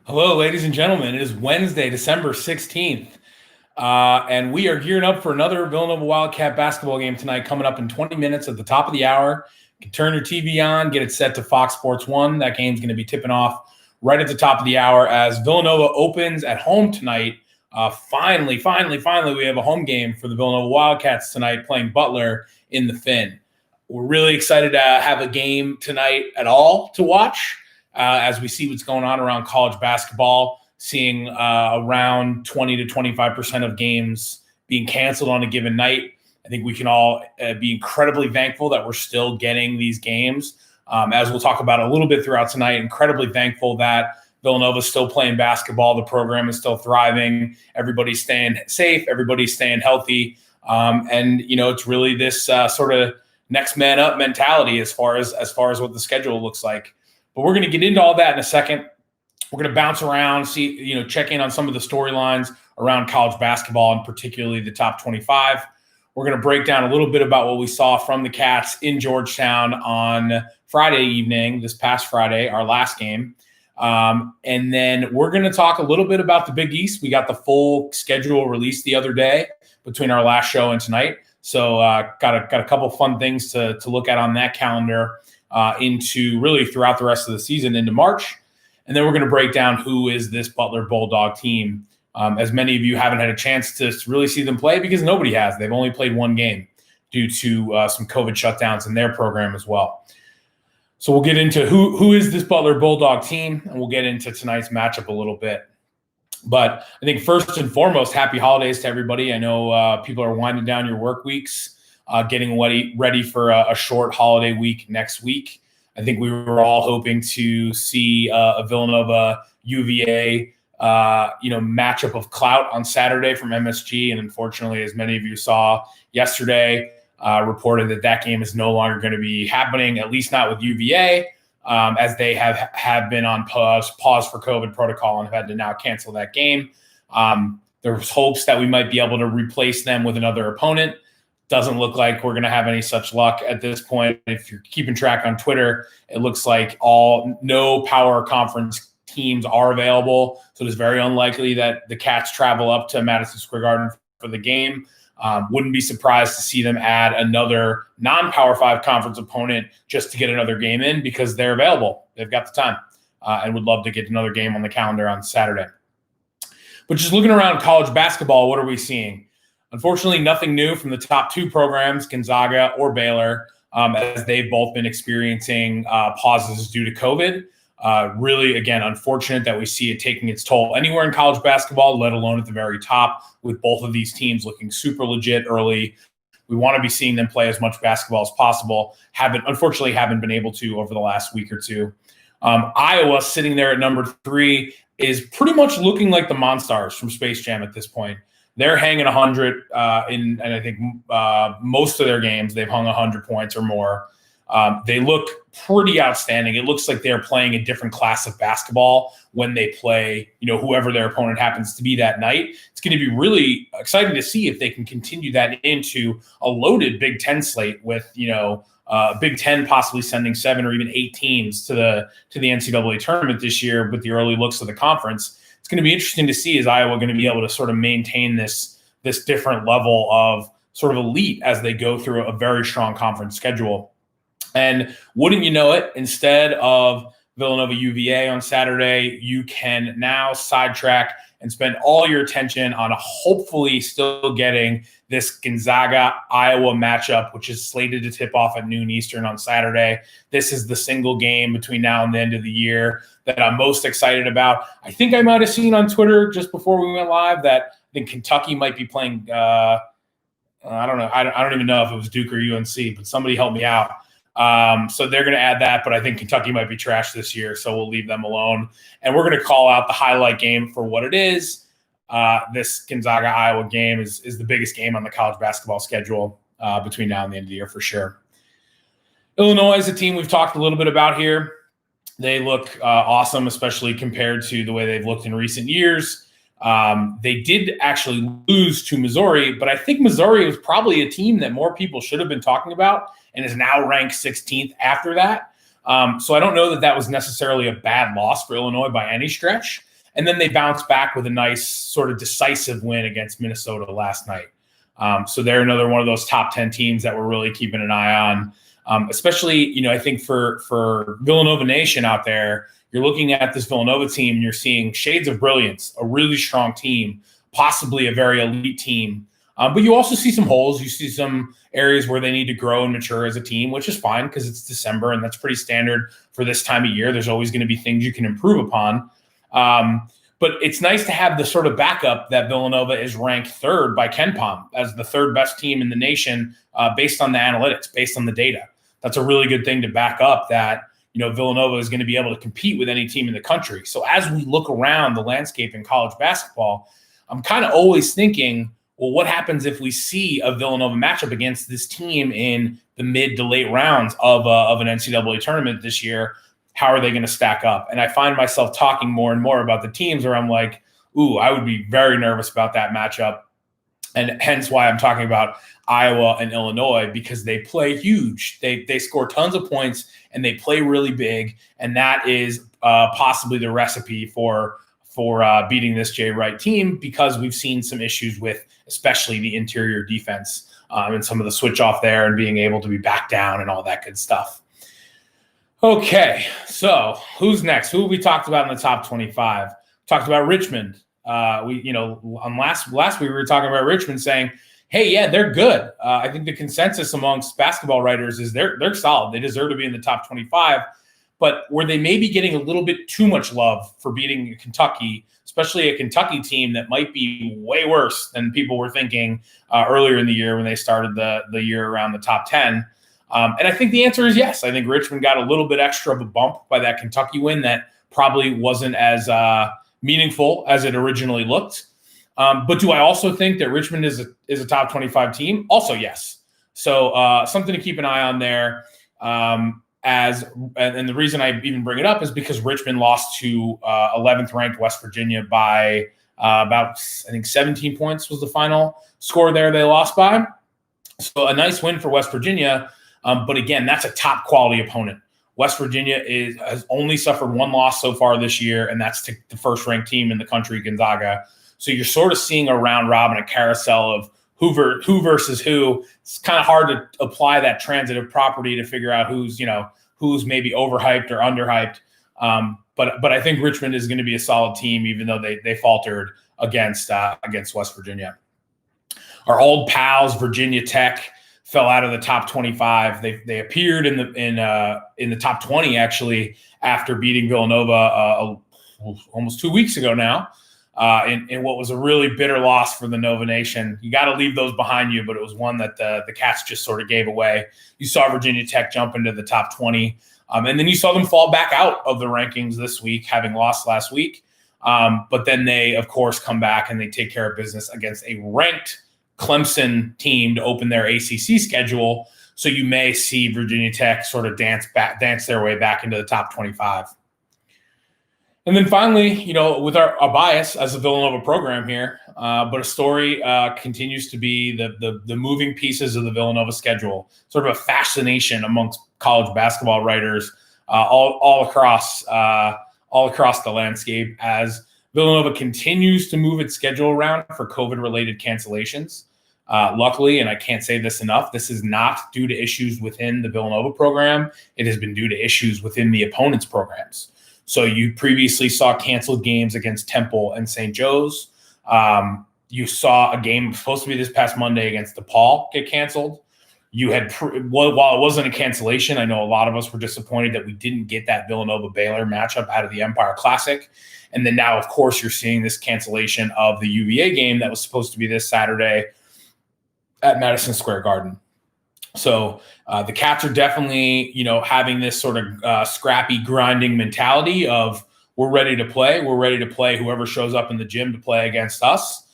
Hello, ladies and gentlemen. It is Wednesday, December 16th, and we are gearing up for another Villanova Wildcat basketball game tonight, coming up in 20 minutes at the top of the hour. You can turn your TV on, get it set to Fox Sports 1. That game's going to be tipping off right at the top of the hour as Villanova opens at home tonight. Finally, we have a home game for the Villanova Wildcats tonight, playing Butler in the Finn. We're really excited to have a game tonight at all to watch. As we see what's going on around college basketball, seeing around 20 to 25% of games being canceled on a given night. I think we can all be incredibly thankful that we're still getting these games. As we'll talk about a little bit throughout tonight, incredibly thankful that Villanova's still playing basketball. The program is still thriving. Everybody's staying safe. Everybody's staying healthy. And it's really this sort of next man up mentality as far as what the schedule looks like. But we're going to get into all that in a second. We're going to bounce around, check in on some of the storylines around college basketball, and particularly the top 25. We're going to break down a little bit about what we saw from the Cats in Georgetown on Friday evening, this past Friday, our last game. And then we're going to talk a little bit about the Big East. We got the full schedule released the other day between our last show and tonight. So got a couple fun things to look at on that calendar. Into really throughout the rest of the season into March. And then we're going to break down who is this Butler Bulldog team. As many of you haven't had a chance to really see them play because nobody has. They've only played one game due to some COVID shutdowns in their program as well. So we'll get into who is this Butler Bulldog team, and we'll get into tonight's matchup a little bit. But I think first and foremost, happy holidays to everybody. I know people are winding down your work weeks. Getting ready for a short holiday week next week. I think we were all hoping to see a Villanova UVA matchup of clout on Saturday from MSG, and unfortunately, as many of you saw yesterday, reported that game is no longer going to be happening, at least not with UVA, as they have been on pause for COVID protocol and have had to now cancel that game. There's hopes that we might be able to replace them with another opponent. Doesn't look like we're going to have any such luck at this point. If you're keeping track on Twitter, it looks like no power conference teams are available. So it's very unlikely that the Cats travel up to Madison Square Garden for the game. Wouldn't be surprised to see them add another non-Power 5 conference opponent just to get another game in because they're available. They've got the time and would love to get another game on the calendar on Saturday. But just looking around college basketball, what are we seeing? Unfortunately, nothing new from the top two programs, Gonzaga or Baylor, as they've both been experiencing pauses due to COVID. Really, again, unfortunate that we see it taking its toll anywhere in college basketball, let alone at the very top, with both of these teams looking super legit early. We want to be seeing them play as much basketball as possible. Unfortunately, haven't been able to over the last week or two. Iowa, sitting there at number 3, is pretty much looking like the Monstars from Space Jam at this point. They're hanging 100 and I think most of their games they've hung 100 points or more. They look pretty outstanding. It looks like they're playing a different class of basketball when they play, whoever their opponent happens to be that night. It's going to be really exciting to see if they can continue that into a loaded Big Ten slate with, Big Ten possibly sending 7 or even 8 teams to the NCAA tournament this year with the early looks of the conference. It's going to be interesting to see is Iowa going to be able to sort of maintain this different level of sort of elite as they go through a very strong conference schedule. And wouldn't you know it, instead of Villanova UVA on Saturday, you can now sidetrack and spend all your attention on hopefully still getting this Gonzaga-Iowa matchup, which is slated to tip off at noon Eastern on Saturday. This is the single game between now and the end of the year that I'm most excited about. I think I might have seen on Twitter just before we went live that I think Kentucky might be playing I don't know. I don't even know if it was Duke or UNC, but somebody helped me out. So they're going to add that, but I think Kentucky might be trash this year, so we'll leave them alone. And we're going to call out the highlight game for what it is. This Gonzaga-Iowa game is the biggest game on the college basketball schedule between now and the end of the year for sure. Illinois is a team we've talked a little bit about here. They look awesome, especially compared to the way they've looked in recent years. They did actually lose to Missouri, but I think Missouri was probably a team that more people should have been talking about and is now ranked 16th after that. So I don't know that was necessarily a bad loss for Illinois by any stretch. And then they bounced back with a nice sort of decisive win against Minnesota last night. So they're another one of those top 10 teams that we're really keeping an eye on. Especially, I think for Villanova Nation out there, you're looking at this Villanova team and you're seeing shades of brilliance, a really strong team, possibly a very elite team. But you also see some holes. You see some areas where they need to grow and mature as a team, which is fine because it's December and that's pretty standard for this time of year. There's always going to be things you can improve upon. But it's nice to have the sort of backup that Villanova is ranked third by KenPom as the third best team in the nation based on the analytics, based on the data. That's a really good thing to back up that, Villanova is going to be able to compete with any team in the country. So as we look around the landscape in college basketball, I'm kind of always thinking, well, what happens if we see a Villanova matchup against this team in the mid to late rounds of an NCAA tournament this year? How are they going to stack up? And I find myself talking more and more about the teams where I'm like, ooh, I would be very nervous about that matchup. And hence why I'm talking about Iowa and Illinois, because they play huge. They score tons of points and they play really big. And that is possibly the recipe for beating this Jay Wright team, because we've seen some issues with especially the interior defense and some of the switch off there and being able to be back down and all that good stuff. Okay, so who's next? Who we talked about in the top 25? Talked about Richmond. On last week we were talking about Richmond, saying, "Hey, yeah, they're good." I think the consensus amongst basketball writers is they're solid. They deserve to be in the top 25. But were they maybe getting a little bit too much love for beating Kentucky, especially a Kentucky team that might be way worse than people were thinking earlier in the year when they started the year around the top 10? And I think the answer is yes. I think Richmond got a little bit extra of a bump by that Kentucky win that probably wasn't as meaningful as it originally looked. But do I also think that Richmond is a top 25 team? Also, yes. So something to keep an eye on there. And the reason I even bring it up is because Richmond lost to 11th ranked West Virginia by about, I think, 17 points was the final score there they lost by. So a nice win for West Virginia. But again, that's a top quality opponent. West Virginia has only suffered one loss so far this year, and that's to the first ranked team in the country, Gonzaga. So you're sort of seeing a round robin, a carousel of who versus who. It's kind of hard to apply that transitive property to figure out who's maybe overhyped or underhyped. But I think Richmond is going to be a solid team, even though they faltered against West Virginia. Our old pals, Virginia Tech, fell out of the top 25. They appeared in the top 20 actually after beating Villanova almost 2 weeks ago now. In what was a really bitter loss for the Nova Nation. You got to leave those behind you, but it was one that the Cats just sort of gave away. You saw Virginia Tech jump into the top 20, and then you saw them fall back out of the rankings this week, having lost last week. But then they, of course, come back and they take care of business against a ranked Clemson team to open their ACC schedule. So you may see Virginia Tech sort of dance their way back into the top 25. And then finally, with our bias as a Villanova program here, but a story continues to be the moving pieces of the Villanova schedule, sort of a fascination amongst college basketball writers all across the landscape as Villanova continues to move its schedule around for COVID-related cancellations. Luckily, and I can't say this enough, this is not due to issues within the Villanova program. It has been due to issues within the opponent's programs. So you previously saw canceled games against Temple and St. Joe's. You saw a game supposed to be this past Monday against DePaul get canceled. You had, while it wasn't a cancellation, I know a lot of us were disappointed that we didn't get that Villanova-Baylor matchup out of the Empire Classic. And then now, of course, you're seeing this cancellation of the UVA game that was supposed to be this Saturday at Madison Square Garden. So the Cats are definitely, having this sort of scrappy, grinding mentality of we're ready to play. We're ready to play whoever shows up in the gym to play against us.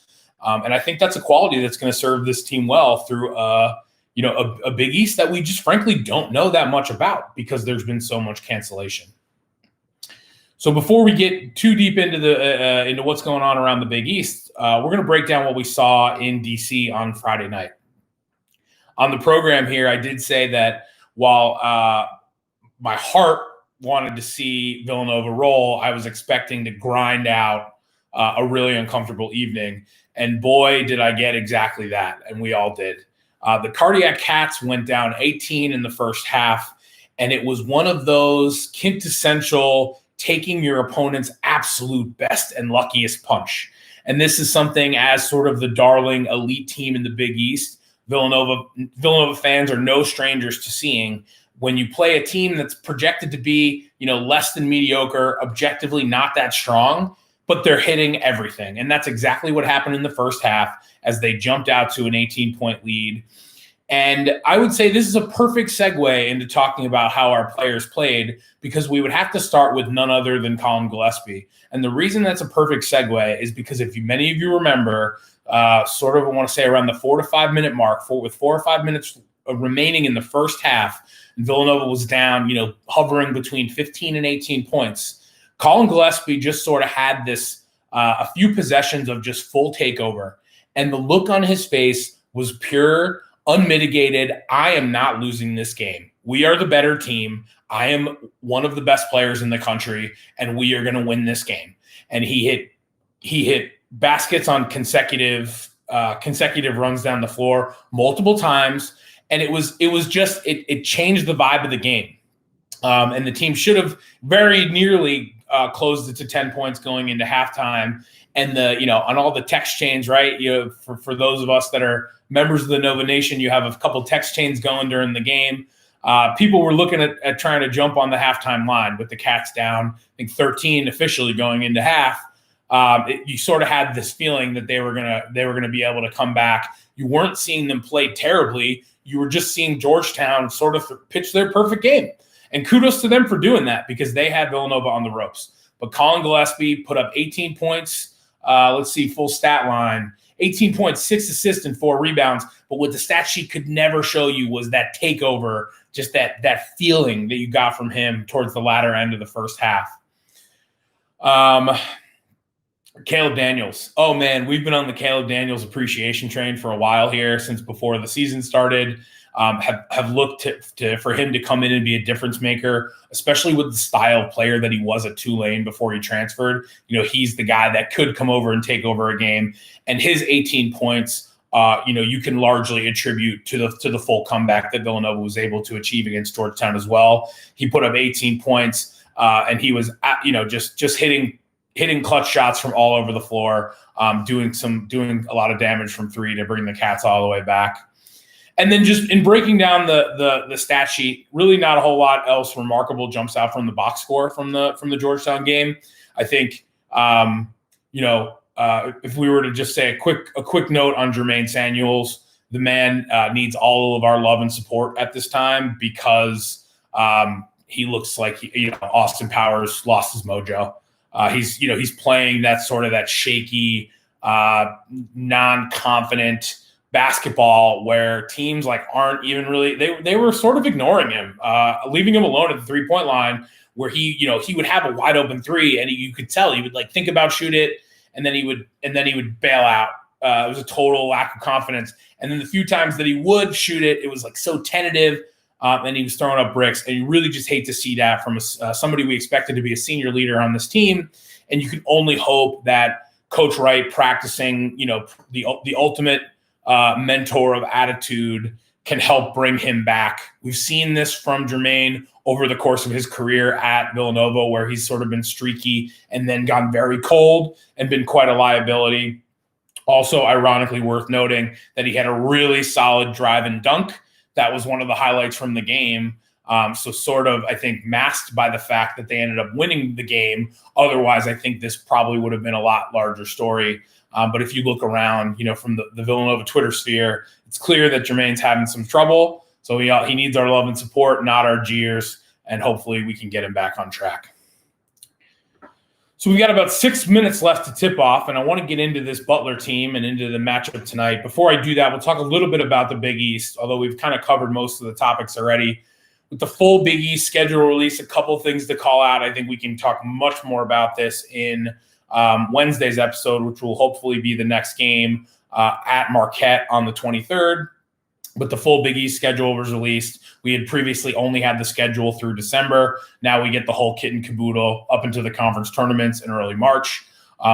And I think that's a quality that's going to serve this team well through, a Big East that we just frankly don't know that much about because there's been so much cancellation. So before we get too deep into what's going on around the Big East, we're going to break down what we saw in DC on Friday night. On the program here, I did say that while my heart wanted to see Villanova roll, I was expecting to grind out a really uncomfortable evening. And boy, did I get exactly that. And we all did. The Cardiac Cats went down 18 in the first half. And it was one of those quintessential taking your opponent's absolute best and luckiest punch. And this is something, as sort of the darling elite team in the Big East, Villanova fans are no strangers to seeing. When you play a team that's projected to be, less than mediocre, objectively not that strong, but they're hitting everything. And that's exactly what happened in the first half as they jumped out to an 18-point lead. And I would say this is a perfect segue into talking about how our players played, because we would have to start with none other than Colin Gillespie. And the reason that's a perfect segue is because if many of you remember, sort of I want to say around the 4 to 5 minute mark, with 4 or 5 minutes remaining in the first half, and Villanova was down, hovering between 15 and 18 points. Colin Gillespie just sort of had this, a few possessions of just full takeover. And the look on his face was pure, unmitigated. I am not losing this game. We are the better team. I am one of the best players in the country, and we are going to win this game. And he hit baskets on consecutive runs down the floor multiple times. And it changed the vibe of the game. And the team should have very nearly closed it to 10 points going into halftime. And on all the text chains, right? For those of us that are members of the Nova Nation, you have a couple text chains going during the game. People were looking at trying to jump on the halftime line with the Cats down, I think 13 officially going into half. You sort of had this feeling that they were gonna be able to come back. You weren't seeing them play terribly. You were just seeing Georgetown sort of pitch their perfect game. And kudos to them for doing that, because they had Villanova on the ropes. But Colin Gillespie put up 18 points. Let's see, full stat line. 18 points, 6 assists, and 4 rebounds. But what the stat sheet could never show you was that takeover, just that feeling that you got from him towards the latter end of the first half. Caleb Daniels. Oh, man, we've been on the Caleb Daniels appreciation train for a while here, since before the season started. Have looked for him to come in and be a difference maker, especially with the style player that he was at Tulane before he transferred. He's the guy that could come over and take over a game. And his 18 points, you can largely attribute to the full comeback that Villanova was able to achieve against Georgetown as well. He put up 18 points, and he was just hitting clutch shots from all over the floor, doing a lot of damage from three to bring the Cats all the way back. And then just in breaking down the stat sheet, really not a whole lot else remarkable jumps out from the box score from the Georgetown game. I think if we were to just say a quick note on Jermaine Samuels, the man needs all of our love and support at this time, because he looks like Austin Powers lost his mojo. He's playing that shaky, non-confident basketball where teams aren't even really, they were sort of ignoring him, leaving him alone at the 3-point line, where he would have a wide open three, and you could tell he would think about shoot it, and then he would bail out. It was a total lack of confidence. And then the few times that he would shoot it, it was so tentative, and he was throwing up bricks. And you really just hate to see that from somebody we expected to be a senior leader on this team. And you can only hope that Coach Wright, practicing the ultimate mentor of attitude, can help bring him back. We've seen this from Jermaine over the course of his career at Villanova, where he's sort of been streaky and then gone very cold and been quite a liability. Also, ironically worth noting that he had a really solid drive and dunk. That was one of the highlights from the game. So sort of, I think, masked by the fact that they ended up winning the game. Otherwise, I think this probably would have been a lot larger story. But if you look around, from the Villanova Twitter sphere, it's clear that Jermaine's having some trouble. So he needs our love and support, not our jeers, and hopefully we can get him back on track. So we've got about 6 minutes left to tip off, and I want to get into this Butler team and into the matchup tonight. Before I do that, we'll talk a little bit about the Big East, although we've kind of covered most of the topics already. With the full Big East schedule release, a couple of things to call out. I think we can talk much more about this in Wednesday's episode, which will hopefully be the next game at Marquette on the 23rd. but the full Big East schedule was released. We had previously only had the schedule through December. Now we get the whole kit and caboodle up into the conference tournaments in early March,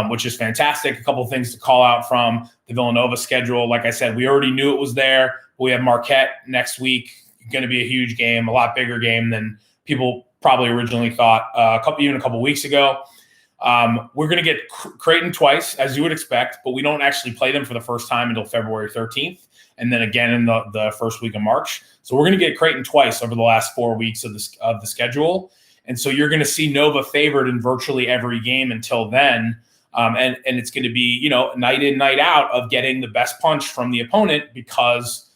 which is fantastic. A couple of things to call out from the Villanova schedule. Like I said, we already knew it was there. We have Marquette next week. Going to be a huge game, a lot bigger game than people probably originally thought even a couple weeks ago. We're going to get Creighton twice, as you would expect, but we don't actually play them for the first time until February 13th, and then again in the first week of March. So we're going to get Creighton twice over the last 4 weeks of the schedule, and so you're going to see Nova favored in virtually every game until then. And it's going to be, night in, night out of getting the best punch from the opponent because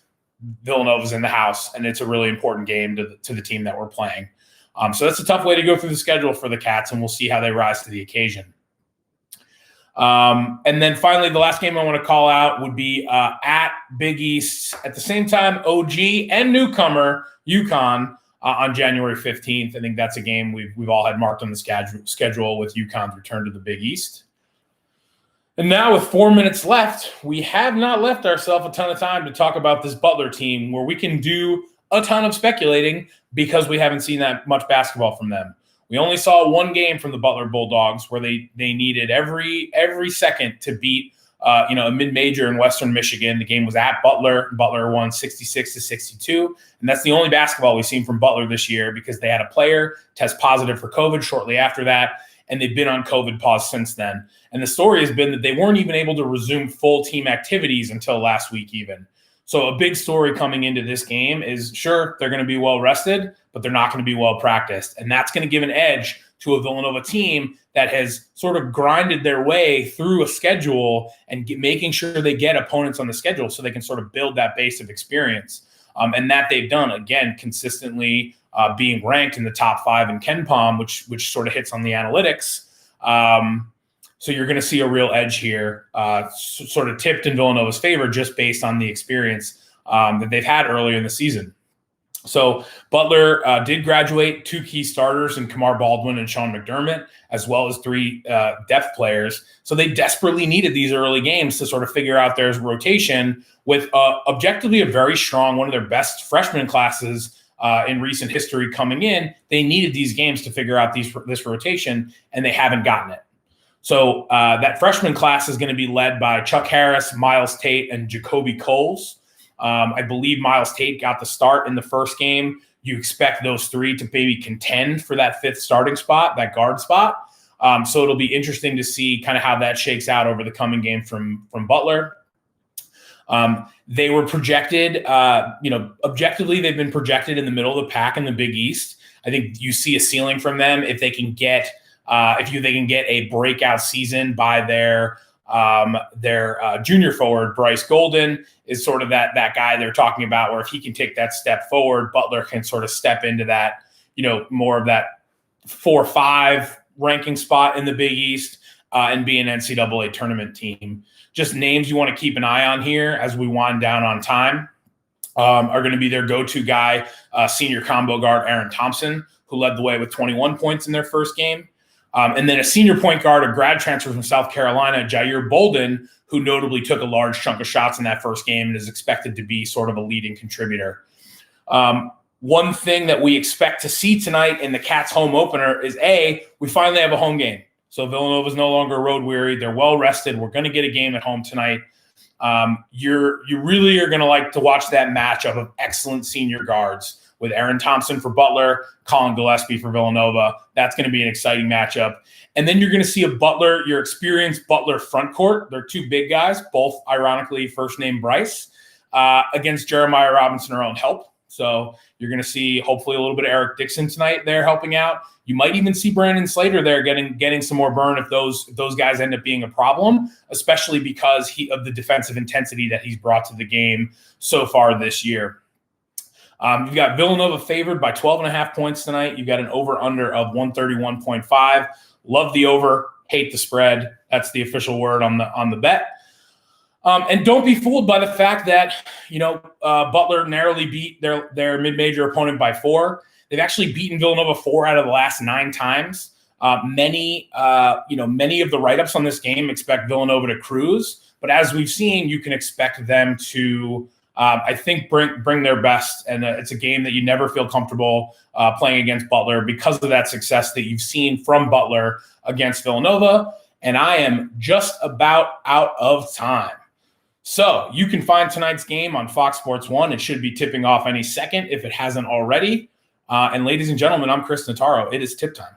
Villanova's in the house, and it's a really important game to the team that we're playing. So that's a tough way to go through the schedule for the Cats, and we'll see how they rise to the occasion. And then finally, the last game I want to call out would be at Big East. At the same time, OG and newcomer UConn on January 15th. I think that's a game we've all had marked on the schedule with UConn's return to the Big East. And now with 4 minutes left, we have not left ourselves a ton of time to talk about this Butler team where we can do a ton of speculating because we haven't seen that much basketball from them. We only saw one game from the Butler Bulldogs where they needed every second to beat a mid-major in Western Michigan. The game was at Butler. Butler won 66-62. And that's the only basketball we've seen from Butler this year because they had a player test positive for COVID shortly after that, and they've been on COVID pause since then. And the story has been that they weren't even able to resume full team activities until last week even. So a big story coming into this game is, sure, they're going to be well rested, but they're not going to be well practiced. And that's going to give an edge to a Villanova team that has sort of grinded their way through a schedule and making sure they get opponents on the schedule so they can sort of build that base of experience. And that they've done, again, consistently being ranked in the top 5 in KenPom, which sort of hits on the analytics. So you're going to see a real edge here, sort of tipped in Villanova's favor just based on the experience that they've had earlier in the season. So Butler did graduate 2 key starters in Kamar Baldwin and Sean McDermott, as well as 3 depth players. So they desperately needed these early games to sort of figure out their rotation with objectively a very strong, one of their best freshman classes in recent history coming in. They needed these games to figure out this rotation, and they haven't gotten it. So that freshman class is going to be led by Chuck Harris, Miles Tate, and Jacoby Coles. I believe Miles Tate got the start in the first game. You expect those 3 to maybe contend for that 5th starting spot, that guard spot. So it'll be interesting to see kind of how that shakes out over the coming game from Butler. They were projected, objectively, they've been projected in the middle of the pack in the Big East. I think you see a ceiling from them if they can get a breakout season by their junior forward. Bryce Golden is sort of that guy they're talking about, where if he can take that step forward, Butler can sort of step into that, more of that 4-5 ranking spot in the Big East and be an NCAA tournament team. Just names you want to keep an eye on here as we wind down on time are going to be their go-to guy, senior combo guard Aaron Thompson, who led the way with 21 points in their first game. And then a senior point guard, a grad transfer from South Carolina, Jair Bolden, who notably took a large chunk of shots in that first game and is expected to be sort of a leading contributor. One thing that we expect to see tonight in the Cats home opener is, we finally have a home game. So Villanova is no longer road weary. They're well rested. We're going to get a game at home tonight. You really are going to like to watch that matchup of excellent senior guards with Aaron Thompson for Butler, Colin Gillespie for Villanova. That's going to be an exciting matchup. And then you're going to see your experienced Butler front court. They're 2 big guys, both ironically first name Bryce, against Jeremiah Robinson, our own help. So you're going to see hopefully a little bit of Eric Dixon tonight there helping out. You might even see Brandon Slater there getting some more burn if those guys end up being a problem, especially because of the defensive intensity that he's brought to the game so far this year. You've got Villanova favored by 12.5 points tonight. You've got an over-under of 131.5. Love the over, hate the spread. That's the official word on the bet. And don't be fooled by the fact that Butler narrowly beat their mid-major opponent by 4. They've actually beaten Villanova 4 out of the last 9 times. Many of the write-ups on this game expect Villanova to cruise, but as we've seen, you can expect them to I think bring their best, and it's a game that you never feel comfortable playing against Butler because of that success that you've seen from Butler against Villanova. And I am just about out of time. So you can find tonight's game on Fox Sports 1. It should be tipping off any second if it hasn't already. And ladies and gentlemen, I'm Chris Notaro. It is tip time.